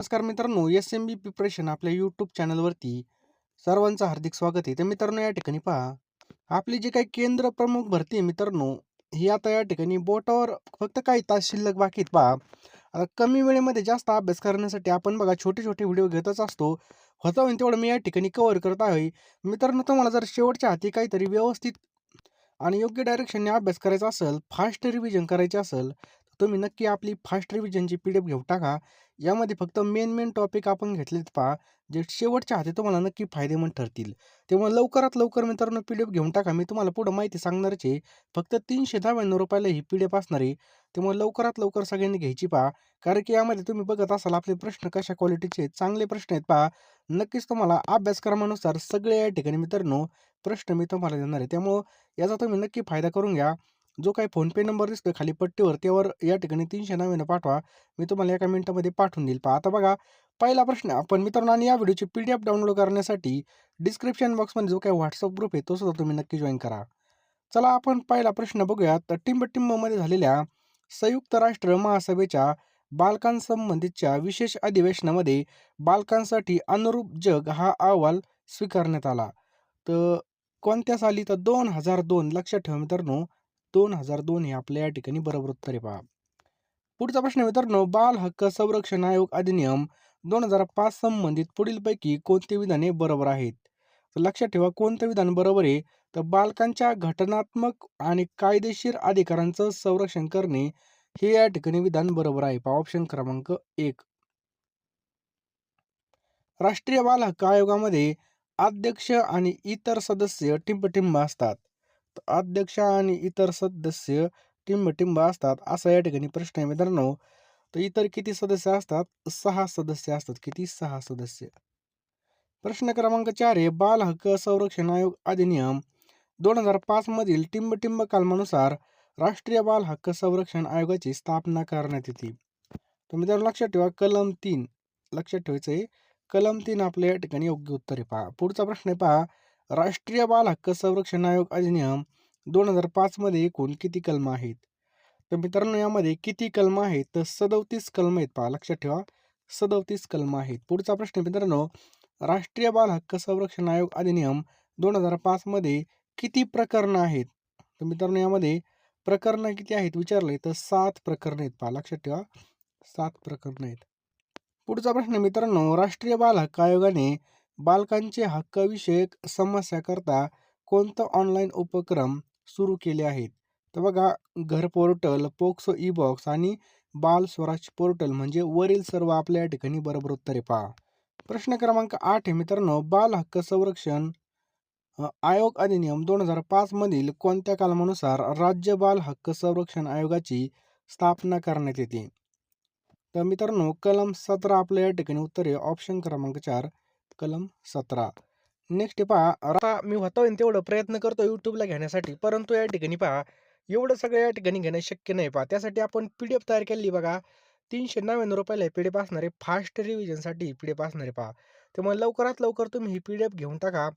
नमस्कार मित्रांनो, एस-एम-बी प्रिपरेशन आपल्या यूट्यूब चॅनलवरती सर्वांचं हार्दिक स्वागत आहे. तर मित्रांनो, या ठिकाणी पहा, आपली जी काही केंद्र प्रमुख भरती आहे मित्रांनो, ही आता या ठिकाणी बोटावर फक्त काही तास शिल्लक बाकी आहेत पहा. आता कमी वेळेमध्ये जास्त अभ्यास करण्यासाठी आपण बघा छोटे-छोटे व्हिडिओ घेतच असतो. होता होईल तेवढं मी या ठिकाणी कव्हर करत आहे. मित्रांनो, तुम्हाला जर शेवटच्या हाती काहीतरी व्यवस्थित आणि योग्य डायरेक्शनने अभ्यास करायचा असेल, फास्ट रिव्हिजन करायची असेल, तर तुम्ही नक्की आपली फास्ट रिव्हिजनची पी-डी-एफ घेऊन टाका. यामध्ये फक्त मेन टॉपिक आपण घेतलेत पहा, जे शेवटच्या हाती तुम्हाला नक्की फायदेमंद ठरतील. त्यामुळे लवकरात लवकर मित्रांनो पी-डी-एफ घेऊन टाका. मी तुम्हाला पुढं माहिती सांगणारच आहे. फक्त ₹399 ही पी-डी-एफ असणार आहे. त्यामुळे लवकरात लवकर सगळ्यांनी घ्यायची पहा. कारण की यामध्ये तुम्ही बघत असाल आपले प्रश्न कशा क्वालिटीचे आहेत, चांगले प्रश्न आहेत पहा. नक्कीच तुम्हाला अभ्यासक्रमानुसार सगळे या ठिकाणी मित्रांनो प्रश्न मी तुम्हाला देणार आहे. त्यामुळं याचा तुम्ही नक्की फायदा करून घ्या. जो काही फोनपे नंबर दिसतोय खाली पट्टीवर त्यावर या ठिकाणी 399 पाठवा. मी तुम्हाला एका मिनिटामध्ये पाठवून देईल. पहा आता बघा पहिला प्रश्न आपण मित्रांनो आणि या व्हिडिओची पी-डी-एफ डाउनलोड करण्यासाठी डिस्क्रिप्शन बॉक्समध्ये जो काही WhatsApp ग्रुप आहे तो सुद्धा तुम्ही नक्की जॉइन करा. चला आपण पहिला प्रश्न बघूया. तर टिंबटिंबमध्ये झालेल्या संयुक्त राष्ट्र महासभेच्या बालकांसंबंधीच्या विशेष अधिवेशनामध्ये बालकांसाठी अनुरूप जग हा अहवाल स्वीकारण्यात आला. तर कोणत्या साली? तर 2002 लक्षात ठेवा मित्रांनो, 2002 हे आपल्या या ठिकाणी बरोबर उत्तर आहे पहा. पुढचा प्रश्न मित्रांनो, बाल हक्क संरक्षण आयोग अधिनियम 2005 संबंधित पुढीलपैकी कोणते विधाने बरोबर आहेत? तर लक्षात ठेवा कोणतं विधान बरोबर आहे? तर बालकांच्या घटनात्मक आणि कायदेशीर अधिकारांचं संरक्षण करणे हे या ठिकाणी विधान बरोबर आहे. पहा ऑप्शन क्रमांक 1. राष्ट्रीय बाल हक्क आयोगामध्ये अध्यक्ष आणि इतर सदस्य टिंबटिंब असतात. तर अध्यक्ष आणि इतर सदस्य टिंबटिंब असतात असा या ठिकाणी प्रश्न आहे मित्रांनो. तर इतर किती सदस्य असतात? 6 सदस्य असतात. किती? 6 सदस्य. प्रश्न क्रमांक 4 आहे बाल हक्क संरक्षण आयोग अधिनियम 2005 मधील टिंबटिंब कलमानुसार राष्ट्रीय बाल हक्क संरक्षण आयोगाची स्थापना करण्यात येते. तर मित्रांनो लक्षात ठेवा कलम 3 लक्षात ठेवायचं आहे. कलम 3 आपल्या या ठिकाणी योग्य उत्तर आहे पहा. पुढचा प्रश्न आहे पहा. राष्ट्रीय बाल हक्क संरक्षण आयोग अधिनियम 2005 मध्ये एकूण किती कलम आहेत? तर मित्रांनो यामध्ये किती कलम आहेत? तर 37 कलम आहेत पहा. लक्षात ठेवा 37 कलम आहेत. पुढचा प्रश्न आहे मित्रांनो, राष्ट्रीय बाल हक्क संरक्षण आयोग अधिनियम 2005 मध्ये किती प्रकरणं आहेत? तर मित्रांनो यामध्ये प्रकरणं किती आहेत विचारले तर 7 प्रकरणं आहेत पहा. लक्षात ठेवा 7 प्रकरणं आहेत. पुढचा प्रश्न मित्रांनो, राष्ट्रीय बाल हक्क आयोगाने बालकांचे हक्कविषयक समस्याकरता कोणतं ऑनलाईन उपक्रम सुरू केले आहेत? तर बघा घर पोर्टल, पोक्सो ई बॉक्स आणि बाल स्वराज पोर्टल म्हणजे वरील सर्व आपल्या या ठिकाणी बरोबर उत्तर आहे पहा. प्रश्न क्रमांक 8 आहे मित्रांनो, बाल हक्क संरक्षण आयोग अधिनियम 2005 मधील कोणत्या कलमानुसार राज्य बाल हक्क संरक्षण आयोगाची स्थापना करण्यात येते? तर मित्रांनो कलम 17 आपल्या या ठिकाणी उत्तर आहे ऑप्शन क्रमांक 4 कलम 17. नेक्स्ट पहा आता मी होता होईल तेवढं प्रयत्न करतो यूट्यूबला घेण्यासाठी परंतु या ठिकाणी पहा एवढं सगळं या ठिकाणी घेणं शक्य नाही पहा. त्यासाठी आपण पी-डी-एफ तयार केली बघा. ₹399 पी-डी-एफ असणार आहे. फास्ट रिव्हिजनसाठी पी-डी-एफ असणार आहे पहा. त्यामुळे लवकरात लवकर तुम्ही ही पी-डी-एफ घेऊन टाका.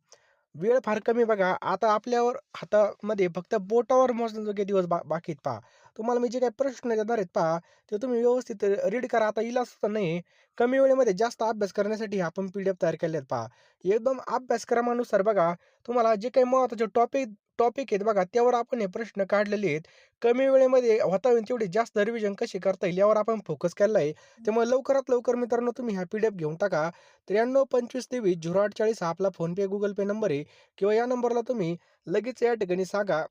वेळ फार कमी बघा. आता आपल्यावर हातामध्ये फक्त बोटावर मोजण्याजोगे दिवस बाकी आहेत पहा. तुम्हाला मी जे काही प्रश्न देणार आहेत पहा, ते तुम्ही व्यवस्थित रीड करा. आता इलाज सुद्धा नाही. कमी वेळेमध्ये जास्त अभ्यास करण्यासाठी आपण पी-डी-एफ तयार केले आहेत पहा. एकदम अभ्यासक्रमानुसार बघा, तुम्हाला जे काही महत्त्वाचे टॉपिक टॉपिक आहेत बघा, त्यावर आपण हे प्रश्न काढलेले आहेत. कमी वेळेमध्ये होता होईल तेवढी जास्त रिव्हिजन कशी करता येईल यावर आपण फोकस केला आहे. त्यामुळे लवकरात लवकर मित्रांनो तुम्ही हा पी-डी-एफ घेऊन टाका. 9325230840 हा आपला फोनपे, गुगल पे नंबर आहे किंवा या नंबरला तुम्ही लगेच या ठिकाणी सांगा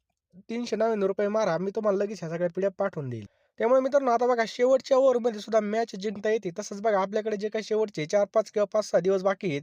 ₹399 मारा. मी तुम्हाला लगेच ह्या सगळ्या पी-डी-एफ पाठवून देईल. त्यामुळे मित्रांनो आता बघा शेवटच्या ओव्हरमध्ये सुद्धा मॅच जिंकता येते. तसंच बघा आपल्याकडे जे काही शेवटचे 4-5 किंवा 5-6 दिवस बाकी आहेत,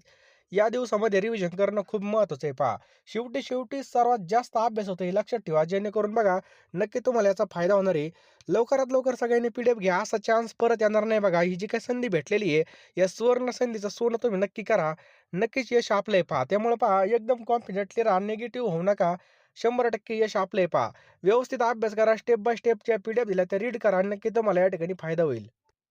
या दिवसामध्ये रिव्हिजन करणं खूप महत्त्वाचं आहे पहा. शेवटी सर्वात जास्त अभ्यास होतो हे लक्षात ठेवा. जेणेकरून बघा नक्की तुम्हाला याचा फायदा होणार आहे. लवकरात लवकर सगळ्यांनी पी-डी-एफ घ्या. असा चान्स परत येणार नाही बघा. ही जी काही संधी भेटलेली आहे, या सुवर्ण संधीचं सोनं तुम्ही नक्की करा. नक्कीच यश आपलं आहे पहा. त्यामुळे पहा एकदम कॉन्फिडेंटली राहा. निगेटिव्ह होऊ नका. 100% यश आपलं आहे पहा. व्यवस्थित अभ्यास करा. स्टेप बाय स्टेपच्या पी-डी-एफ दिल्या त्या रीड करा. नक्की तुम्हाला या ठिकाणी फायदा होईल.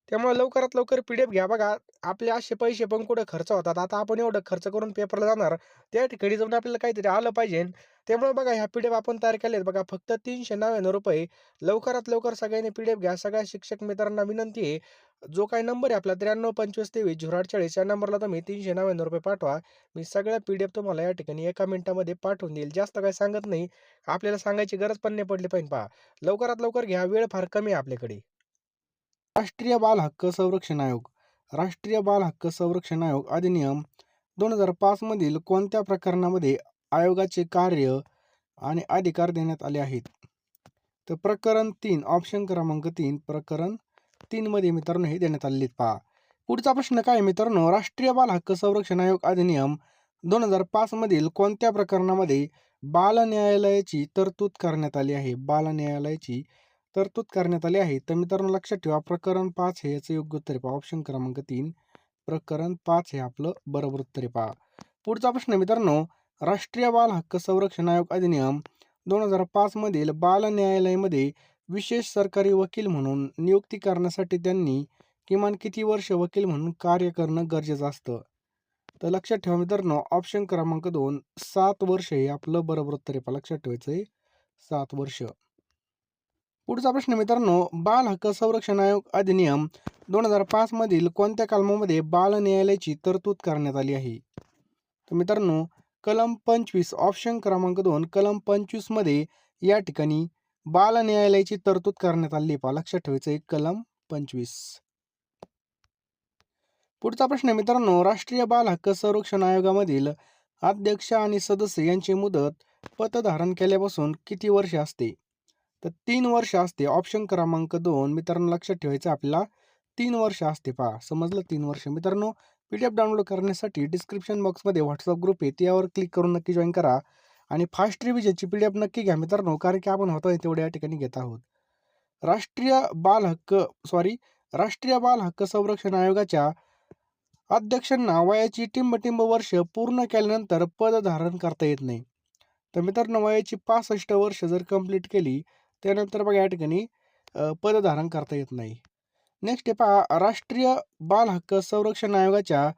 त्यामुळे लवकरात लवकर PDF घ्या. बघा, आपले असे पैसे पण कुठे खर्च होतात. आता आपण एवढं खर्च करून पेपरला जाणार, त्या ठिकाणी जाऊन आपल्याला काहीतरी आलं पाहिजे. त्यामुळे बघा ह्या PDF आपण तयार केल्या आहेत बघा फक्त ₹399. लवकरात लवकर सगळ्यांनी PDF घ्या. सगळ्या शिक्षक मित्रांना विनंती आहे, जो काही नंबर आहे आपला 932523 या नंबरला तुम्ही ₹399 पाठवा. मी सगळ्या PDF तुम्हाला या ठिकाणी एका मिनिटामध्ये पाठवून देईल. जास्त काही सांगत नाही. आपल्याला सांगायची गरज पण नाही पडली पाहिजे पहा. लवकरात लवकर घ्या. वेळ फार कमी आहे आपल्याकडे. राष्ट्रीय बाल हक्क संरक्षण आयोग. राष्ट्रीय बाल हक्क संरक्षण आयोग अधिनियम 2005 मधील कोणत्या प्रकरणामध्ये आयोगाचे कार्य आणि अधिकार देण्यात आले आहेत? तर प्रकरण 3 ऑप्शन क्रमांक 3 प्रकरण 3 मध्ये मित्रांनो हे देण्यात आलेले पहा. पुढचा प्रश्न काय मित्रांनो, राष्ट्रीय बाल हक्क संरक्षण आयोग अधिनियम 2005 मधील कोणत्या प्रकरणामध्ये बाल न्यायालयाची तरतूद करण्यात आली आहे? बाल न्यायालयाची तरतूद करण्यात आली आहे. तर मित्रांनो लक्षात ठेवा प्रकरण 5 हे याचं योग्य उत्तर आहे पहा. ऑप्शन क्रमांक 3 प्रकरण 5 हे आपलं बरोबर उत्तर आहे पहा. पुढचा प्रश्न मित्रांनो, राष्ट्रीय बाल हक्क संरक्षण आयोग अधिनियम 2005 मधील बाल न्यायालयामध्ये विशेष सरकारी वकील म्हणून नियुक्ती करण्यासाठी त्यांनी किमान किती वर्ष वकील म्हणून कार्य करणं गरजेचं असतं? तर लक्षात ठेवा मित्रांनो ऑप्शन क्रमांक 2 7 वर्ष हे आपलं बरोबर उत्तर आहे. लक्षात ठेवायचं आहे 7 वर्ष. पुढचा प्रश्न मित्रांनो, बाल हक्क संरक्षण आयोग अधिनियम 2005 मधील कोणत्या कलमामध्ये बाल न्यायालयाची तरतूद करण्यात आली आहे? तर मित्रांनो कलम 25 ऑप्शन क्रमांक 2 कलम 25 मध्ये या ठिकाणी बाल न्यायालयाची तरतूद करण्यात आली आहे. लक्षात ठेवायचं आहे कलम 25. पुढचा प्रश्न मित्रांनो, राष्ट्रीय बाल हक्क संरक्षण आयोगामधील अध्यक्ष आणि सदस्य यांची मुदत पदधारण केल्यापासून किती वर्ष असते? तर 3 वर्ष असते. ऑप्शन क्रमांक 2 मित्रांनो लक्षात ठेवायचं आपल्याला 3 वर्ष असते पहा. समजलं 3 वर्ष. मित्रांनो PDF डाउनलोड करण्यासाठी डिस्क्रिप्शन बॉक्समध्ये व्हॉट्सअप ग्रुप आहे त्यावर क्लिक करून नक्की जॉईन करा आणि फास्ट रिव्हिजनची PDF नक्की घ्या मित्रांनो, कारण की आपण होतोय तेवढ्या या ठिकाणी घेत आहोत. राष्ट्रीय बाल हक्क संरक्षण आयोगाच्या अध्यक्षांना वयाची टिंबटिंब वर्ष पूर्ण केल्यानंतर पद धारण करता येत नाही. तर मित्रांनो वयाची 65 वर्ष जर कंप्लीट केली त्यानंतर बघा या ठिकाणी पद धारण करता येत नाही. नेक्स्ट पहा, राष्ट्रीय बाल हक्क संरक्षण आयोगाच्या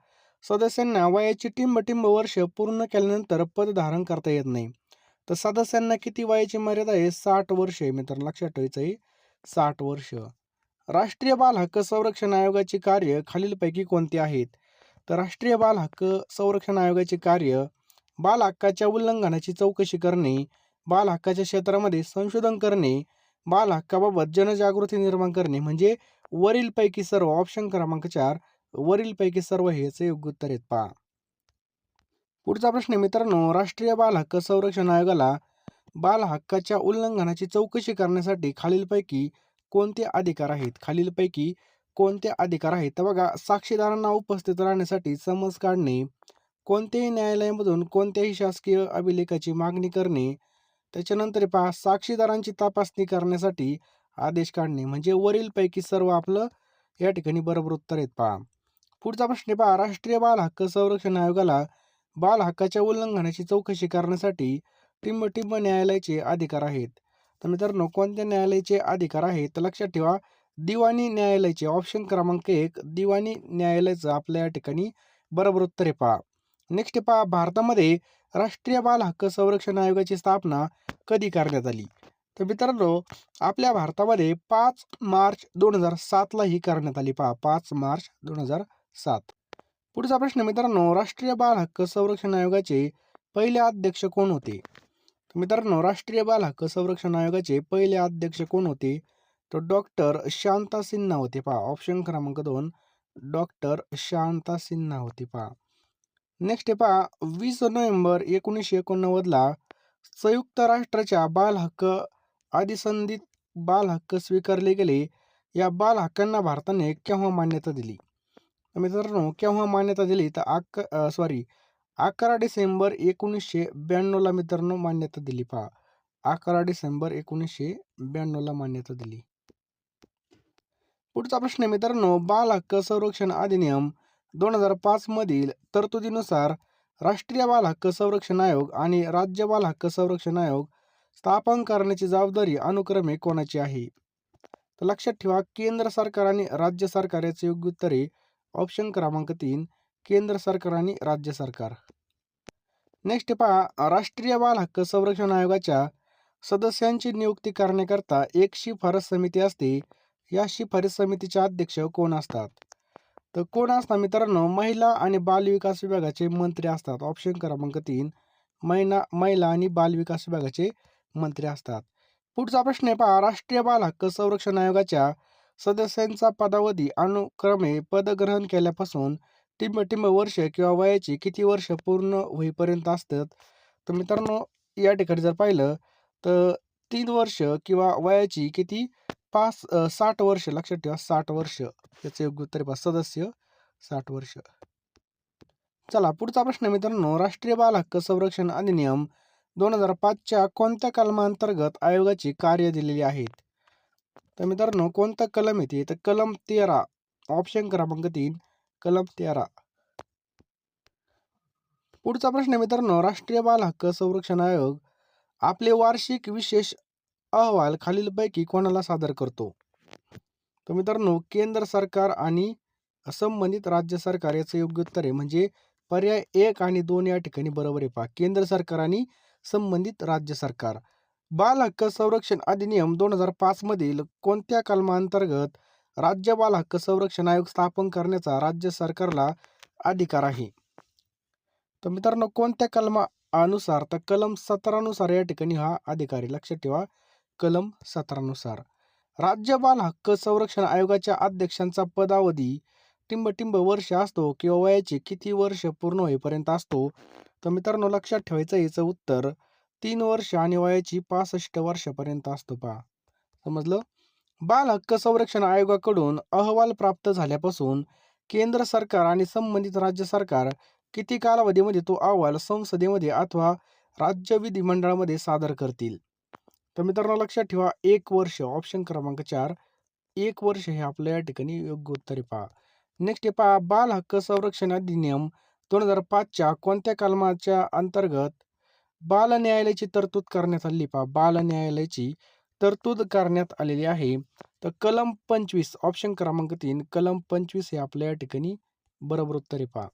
सदस्यांना वयाची टिंबटिंब वर्ष पूर्ण केल्यानंतर पद धारण करता येत नाही. तर सदस्यांना किती वयाची मर्यादा आहे? 60 वर्ष आहे मित्रांनो, लक्षात ठेवायचं आहे 60 वर्ष. राष्ट्रीय बाल हक्क संरक्षण आयोगाचे कार्य खालीलपैकी कोणते आहेत? तर राष्ट्रीय बाल हक्क संरक्षण आयोगाचे कार्य बाल हक्काच्या उल्लंघनाची चौकशी करणे, बाल हक्काच्या क्षेत्रामध्ये संशोधन करणे, बाल हक्काबाबत जनजागृती निर्माण करणे, म्हणजे वरीलपैकी सर्व. ऑप्शन क्रमांक 4 वरीलपैकी सर्व हे याचे योग्य उत्तर आहेत पहा. पुढचा प्रश्न मित्रांनो, राष्ट्रीय बाल हक्क संरक्षण आयोगाला बाल हक्काच्या उल्लंघनाची चौकशी करण्यासाठी खालीलपैकी कोणते अधिकार आहेत? खालीलपैकी कोणते अधिकार आहेत? तर बघा, साक्षीदारांना उपस्थित राहण्यासाठी समन्स काढणे, कोणत्याही न्यायालयामधून कोणत्याही शासकीय अभिलेखाची मागणी करणे, त्याच्यानंतर पहा साक्षीदारांची तपासणी करण्यासाठी आदेश काढणे, म्हणजे वरीलपैकी सर्व आपलं या ठिकाणी बरोबर उत्तर आहेत पहा. पुढचा प्रश्न पहा, राष्ट्रीय बाल हक्क संरक्षण आयोगाला बाल हक्काच्या उल्लंघनाची चौकशी करण्यासाठी टिंबटिंब न्यायालयाचे अधिकार आहेत. तर मित्रांनो कोणत्या न्यायालयाचे अधिकार आहेत? तर लक्षात ठेवा दिवाणी न्यायालयाचे. ऑप्शन क्रमांक 1 दिवाणी न्यायालयाचं आपल्या या ठिकाणी बरोबर उत्तर आहे पहा. नेक्स्ट पहा, भारतामध्ये राष्ट्रीय बाल हक्क संरक्षण आयोगाची स्थापना कधी करण्यात आली? तर मित्रांनो आपल्या भारतामध्ये 5 मार्च 2007 ला ही करण्यात आली पहा. 5 मार्च 2007. पुढचा प्रश्न मित्रांनो, राष्ट्रीय बाल हक्क संरक्षण आयोगाचे पहिले अध्यक्ष कोण होते? तर मित्रांनो राष्ट्रीय बाल हक्क संरक्षण आयोगाचे पहिले अध्यक्ष कोण होते? तर डॉक्टर शांता सिन्हा होते पहा. ऑप्शन क्रमांक 2 डॉक्टर शांता सिन्हा होते पहा. नेक्स्ट पहा, 20 नोव्हेंबर 1989 ला संयुक्त राष्ट्राच्या बाल हक्क अधिसंधीत बाल हक्क स्वीकारले गेले. या बाल हक्कांना भारताने केव्हा मान्यता दिली? मित्रांनो केव्हा मान्यता दिली? तर 11 डिसेंबर 1992 ला मित्रांनो मान्यता दिली पहा. 11 डिसेंबर 1992 ला मान्यता दिली. पुढचा प्रश्न मित्रांनो, बाल हक्क संरक्षण अधिनियम 2005 मधील तरतुदीनुसार राष्ट्रीय बाल हक्क संरक्षण आयोग आणि राज्य बाल हक्क संरक्षण आयोग स्थापन करण्याची जबाबदारी अनुक्रमे कोणाची आहे? तर लक्षात ठेवा केंद्र सरकार आणि राज्य सरकार याचे योग्य उत्तर आहे ऑप्शन क्रमांक 3 केंद्र सरकार आणि राज्य सरकार. नेक्स्ट पहा राष्ट्रीय बाल हक्क संरक्षण आयोगाच्या सदस्यांची नियुक्ती करण्याकरता एक शिफारस समिती असते. या शिफारस समितीचे अध्यक्ष कोण असतात? तर कोण असतात मित्रांनो? महिला आणि बाल विकास विभागाचे मंत्री असतात. ऑप्शन क्रमांक 3 महिला आणि बाल विकास विभागाचे मंत्री असतात. पुढचा प्रश्न आहे पहा राष्ट्रीय बाल हक्क संरक्षण आयोगाच्या सदस्यांचा पदावधी अनुक्रमे पदग्रहण केल्यापासून टिंब वर्ष किंवा वयाची किती वर्ष पूर्ण होईपर्यंत असतात? तर मित्रांनो या ठिकाणी जर पाहिलं तर 3 वर्ष किंवा वयाची किती 60 वर्ष. लक्षात ठेवा 60 वर्ष याचं योग्य उत्तर पहा सदस्य 60 वर्ष. चला पुढचा प्रश्न मित्रांनो राष्ट्रीय बाल हक्क संरक्षण अधिनियम 2005च्या कोणत्या कलमांतर्गत आयोगाची कार्य दिलेली आहेत? तर मित्रांनो कोणता कलम येते? तर कलम 13 ऑप्शन क्रमांक 3 कलम 13. पुढचा प्रश्न मित्रांनो राष्ट्रीय बाल हक्क संरक्षण आयोग आपले वार्षिक विशेष अहवाल खालीलपैकी कोणाला सादर करतो? तर मित्रांनो केंद्र सरकार आणि संबंधित राज्य सरकार याचं योग्य उत्तर आहे म्हणजे पर्याय 1 आणि 2 या ठिकाणी बरोबर आहे पहा केंद्र सरकार आणि संबंधित राज्य सरकार. बाल हक्क संरक्षण अधिनियम 2005 मधील कोणत्या कलमांतर्गत राज्य बाल हक्क संरक्षण आयोग स्थापन करण्याचा राज्य सरकारला अधिकार आहे? तर मित्रांनो कोणत्या कलमानुसार? तर कलम 17 नुसार या ठिकाणी हा अधिकार आहे. लक्षात ठेवा कलम 17 नुसार. राज्य बाल हक्क संरक्षण आयोगाच्या अध्यक्षांचा पदावधी टिंब वर्ष असतो किंवा वयाचे किती वर्ष पूर्ण होईपर्यंत असतो? तर मित्रांनो लक्षात ठेवायचं याचं उत्तर 3 वर्ष आणि वयाची 65 वर्षापर्यंत असतो पहा. समजलं? बाल हक्क संरक्षण आयोगाकडून अहवाल प्राप्त झाल्यापासून केंद्र सरकार आणि संबंधित राज्य सरकार किती कालावधीमध्ये तो अहवाल संसदेमध्ये अथवा राज्य विधिमंडळामध्ये सादर करतील? तर मित्रांनो लक्षात ठेवा 1 वर्ष. ऑप्शन क्रमांक 4 1 वर्ष हे आपल्या या ठिकाणी योग्य उत्तर आहे पहा. नेक्स्ट आहे पहा बाल हक्क संरक्षण अधिनियम 2005च्या कोणत्या कलमाच्या अंतर्गत बाल न्यायालयाची तरतूद करण्यात आली? पहा बाल न्यायालयाची तरतूद करण्यात आलेली आहे. तर कलम 25 ऑप्शन क्रमांक 3 कलम 25 हे आपल्या या ठिकाणी बरोबर उत्तर आहे पहा.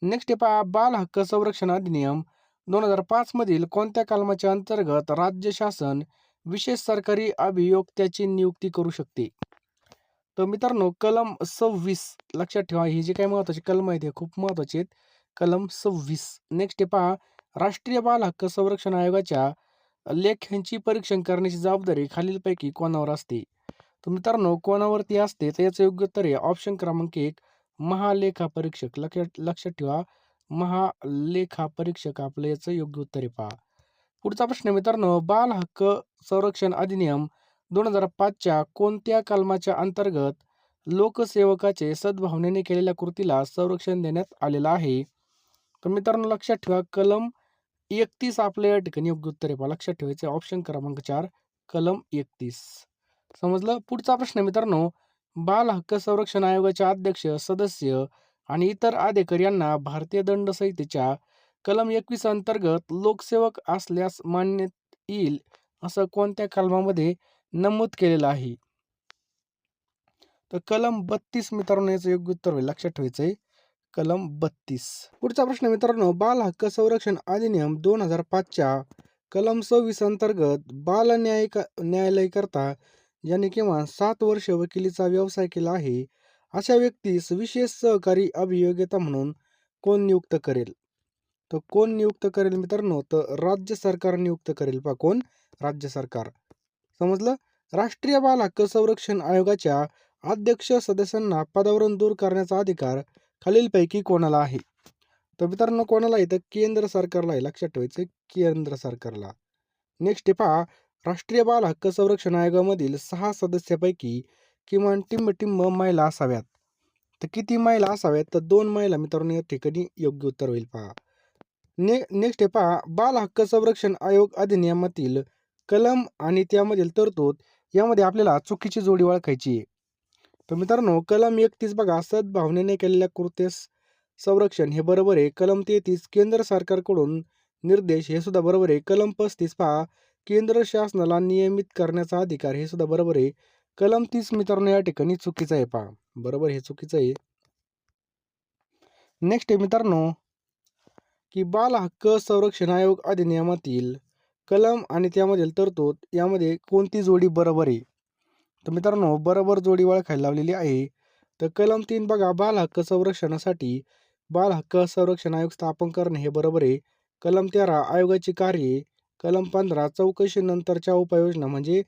नेक्स्ट आहे पहा बाल हक्क संरक्षण अधिनियम 2005 मधील कोणत्या कलमाच्या अंतर्गत राज्य शासन विशेष सरकारी अभियोक्त्याची नियुक्ती करू शकते? तर मित्रांनो कलम 26 लक्षात ठेवा हे जे काही महत्वाचे कलम आहेत हे खूप महत्वाचे आहेत. कलम 26. नेक्स्ट आहे पहा राष्ट्रीय बाल हक्क संरक्षण आयोगाच्या लेख्यांची परीक्षण करण्याची जबाबदारी खालीलपैकी कोणावर असते? तर मित्रांनो कोणावरती असते तर याचं योग्य उत्तर आहे ऑप्शन क्रमांक 1 महालेखा परीक्षक. लक्षात ठेवा महालेखा परीक्षक आपलं याचं योग्य उत्तर आहे पहा. पुढचा प्रश्न मित्रांनो बाल हक्क संरक्षण अधिनियम 2005च्या कोणत्या कलमाच्या अंतर्गत लोकसेवकाचे सद्भावनेने केलेल्या कृतीला संरक्षण देण्यात आलेलं आहे? तर मित्रांनो लक्षात ठेवा कलम 31 आपल्या या ठिकाणी योग्य उत्तर आहे पहा. लक्षात ठेवायचे ऑप्शन क्रमांक 4 कलम 31. समजलं? पुढचा प्रश्न मित्रांनो बाल हक्क संरक्षण आयोगाचे अध्यक्ष सदस्य आणि इतर अधिकारी यांना भारतीय दंड संहितेच्या कलम 21 अंतर्गत लोकसेवक असल्यास मानण्यात येईल असं कोणत्या कलमामध्ये नमूद केलेलं आहे? तर कलम 32 मित्रांनो याचं योग्य उत्तर होईल. लक्षात ठेवायचंय कलम 32. पुढचा प्रश्न मित्रांनो बाल हक्क संरक्षण अधिनियम 2005च्या कलम 26 अंतर्गत बाल न्यायालय करता ज्याने किमान 7 वर्ष वकिलीचा व्यवसाय केला आहे अशा व्यक्तीस विशेष सहकारी अभियोग्यता म्हणून कोण नियुक्त करेल? तर कोण नियुक्त करेल मित्रांनो? तर राज्य सरकार नियुक्त करेल पहा कोण? राज्य सरकार. समजलं? राष्ट्रीय बाल हक्क संरक्षण आयोगाच्या अध्यक्ष सदस्यांना पदावरून दूर करण्याचा अधिकार खालीलपैकी कोणाला आहे? तर मित्रांनो कोणाला आहे? तर केंद्र सरकारला आहे. लक्षात ठेवायचं केंद्र सरकारला. नेक्स्ट पहा राष्ट्रीय बाल हक्क संरक्षण आयोगामधील 6 सदस्यापैकी किमान टिंब महिला असाव्यात. तर किती महिला असाव्यात? तर 2 महिला मित्रांनो या ठिकाणी योग्य उत्तर होईल पहा. नेक्स्ट पहा बाल हक्क संरक्षण आयोग अधिनियमातील कलम आणि त्यामधील तरतूद यामध्ये आपल्याला चुकीची जोडी ओळखायची आहे. तर मित्रांनो कलम 31 बघा सद्भावनेने केलेल्या कृत्यास संरक्षण हे बरोबर आहे. कलम 33 केंद्र सरकारकडून निर्देश हे सुद्धा बरोबर आहे. कलम 35 पहा केंद्र शासनाला नियमित करण्याचा अधिकार हे सुद्धा बरोबर आहे. कलम 30 मित्रांनो या ठिकाणी चुकीचं आहे पहा. बरोबर हे चुकीचं आहे. नेक्स्ट आहे मित्रांनो की बाल हक्क संरक्षण आयोग अधिनियमातील कलम आणि त्यामधील तरतूद यामध्ये कोणती जोडी बरोबर आहे? तर मित्रांनो बरोबर जोडी ओळखायला लावलेली आहे. तर कलम 3 बघा, बाल हक्क संरक्षणासाठी बाल हक्क संरक्षण आयोग स्थापन करणे हे बरोबर आहे. कलम 13 आयोगाची कार्ये. कलम 15 चौकशीनंतरच्या उपाययोजना. म्हणजे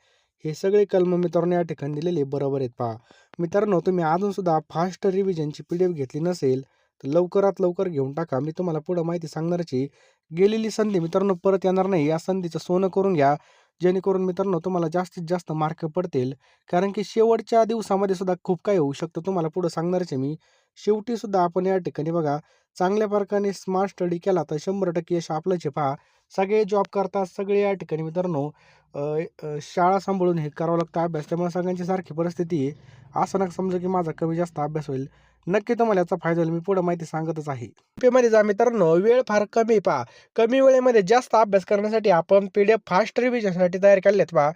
हे सगळे कलम मित्रांनो या ठिकाणी दिलेले बरोबर आहेत पहा. मित्रांनो तुम्ही अजून सुद्धा फास्ट रिव्हिजनची PDF घेतली नसेल तर लवकरात लवकर घेऊन टाका. मी तुम्हाला पुढं माहिती सांगणारच आहे. गेलेली संधी मित्रांनो परत येणार नाही. या संधीचं सोनं करून घ्या. जेणेकरून मित्रांनो तुम्हाला जास्तीत जास्त मार्क पडतील. कारण की शेवटच्या दिवसामध्ये सुद्धा खूप काही होऊ शकतं. तुम्हाला पुढं सांगणारच आहे मी. शेवटी सुद्धा आपण या ठिकाणी बघा चांगल्या प्रकारे स्मार्ट स्टडी केला तर 100% यश आपलंच आहे पहा. सगळे जॉब करतात, सगळे या ठिकाणी मित्रांनो शाळा सांभाळून हे करावं लागतं अभ्यास. त्यामुळे सगळ्यांची सारखी परिस्थिती आहे. असं नका समजू की माझा कमी जास्त अभ्यास होईल. नक्की तुम्हाला याचा फायदा होईल. मी पुढे माहिती सांगतच आहे. मध्ये जा मित्रांनो, वेळ फार कमी पहा. कमी वेळेमध्ये जास्त अभ्यास करण्यासाठी आपण PDF फास्ट रिव्हिजनसाठी तयार केलेत पहा.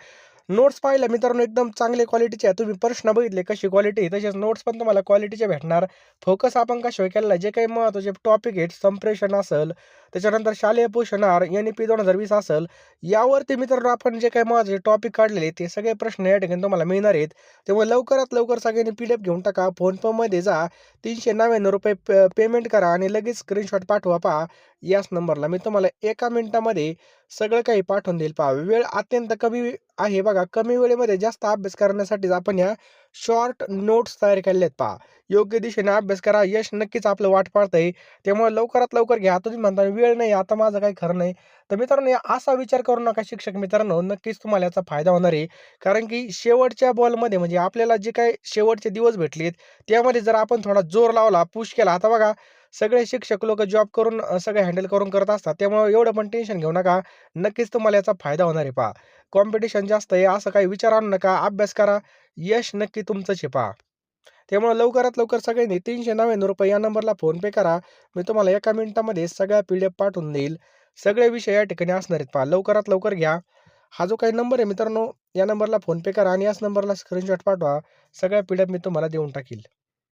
नोट्स पाहिल्या मित्रांनो एकदम चांगले क्वालिटीचे आहे. तुम्ही प्रश्न बघितले कशी क्वालिटी आहे, तसेच नोट्स पण तुम्हाला क्वालिटीचे भेटणार. फोकस आपण कशावर केलेला आहे, जे काही महत्त्वाचे टॉपिक आहेत, संप्रेषण असेल, त्याच्यानंतर शालेय पोषण आहार, NEP 2020 असेल, यावरती मित्रांनो आपण जे काही महत्त्वाचे टॉपिक काढलेले ते सगळे प्रश्न या ठिकाणी तुम्हाला मिळणार आहेत. त्यामुळे लवकरात लवकर सगळ्यांनी PDF घेऊन टाका. फोनपेमध्ये जा, ₹399 पेमेंट करा आणि लगेच स्क्रीनशॉट पाठवा पहा याच नंबरला. मी तुम्हाला एका मिनिटामध्ये सगळं काही पाठवून देईल पहा. वेळ अत्यंत कमी आहे बघा. कमी वेळेमध्ये जास्त अभ्यास करण्यासाठीच आपण या शॉर्ट नोट्स तयार केलेल्या आहेत पहा. योग्य दिशेने अभ्यास करा. यश नक्कीच आपलं वाट पाहतंय. त्यामुळे लवकरात लवकर घ्या. तुम्ही म्हणता वेळ नाही, आता माझं काही खरं नाही. तर मित्रांनो असा विचार करू नका शिक्षक मित्रांनो. नक्कीच तुम्हाला याचा फायदा होणार आहे. कारण की शेवटच्या बॉलमध्ये म्हणजे आपल्याला जे काही शेवटचे दिवस भेटलेत, त्यामध्ये जर आपण थोडा जोर लावला, पुश केला. आता बघा सगळे शिक्षक लोकं जॉब करून सगळे हँडल करून करत असतात. त्यामुळे एवढं पण टेन्शन घेऊ नका. नक्कीच तुम्हाला याचा फायदा होणार आहे पहा. कॉम्पिटिशन जास्त आहे असं काही विचार आणू नका. अभ्यास करा. यश नक्की तुमचंच आहे पहा. त्यामुळे लवकरात लवकर सगळ्यांनी ₹399 या नंबरला फोनपे करा. मी तुम्हाला एका मिनिटामध्ये सगळ्या PDF पाठवून देईल. सगळे विषय या ठिकाणी असणार आहेत पहा. लवकरात लवकर घ्या. हा जो काही नंबर आहे मित्रांनो, या नंबरला फोनपे करा आणि याच नंबरला स्क्रीनशॉट पाठवा. सगळ्या PDF मी तुम्हाला देऊन टाकील.